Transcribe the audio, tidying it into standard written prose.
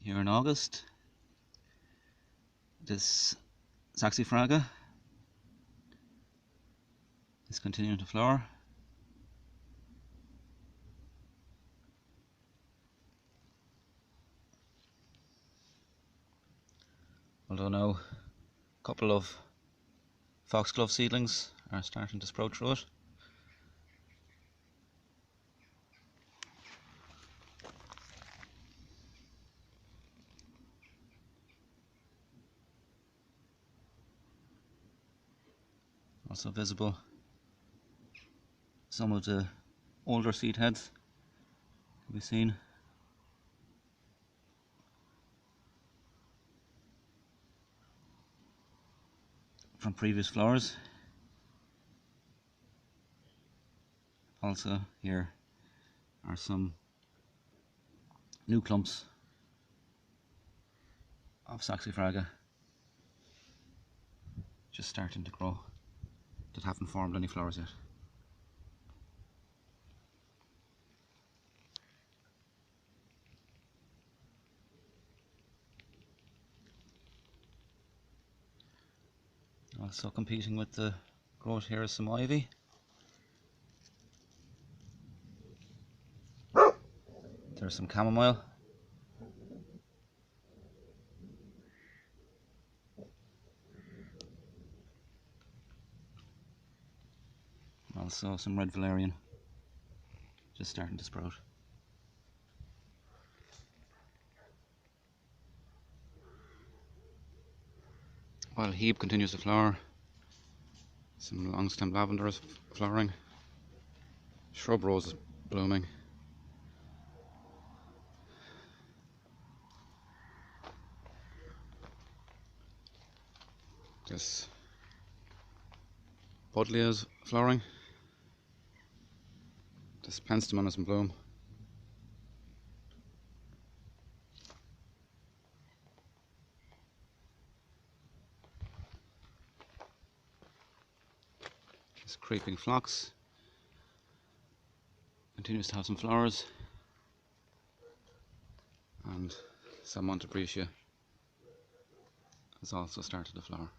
here in August. This saxifraga is continuing to flower. Although now a couple of foxglove seedlings are starting to sprout through it. Also visible some of the older seed heads can be seen. From previous flowers. Also here are some new clumps of saxifraga just starting to grow that haven't formed any flowers yet. Also competing with the growth here is some ivy. There's some chamomile. Also some red valerian just starting to sprout. While Hebe continues to flower, some long-stemmed lavender is flowering, shrub rose is blooming. This buddleia is flowering. This penstemon is in bloom. This creeping phlox continues to have some flowers, and some Montebritia has also started to flower.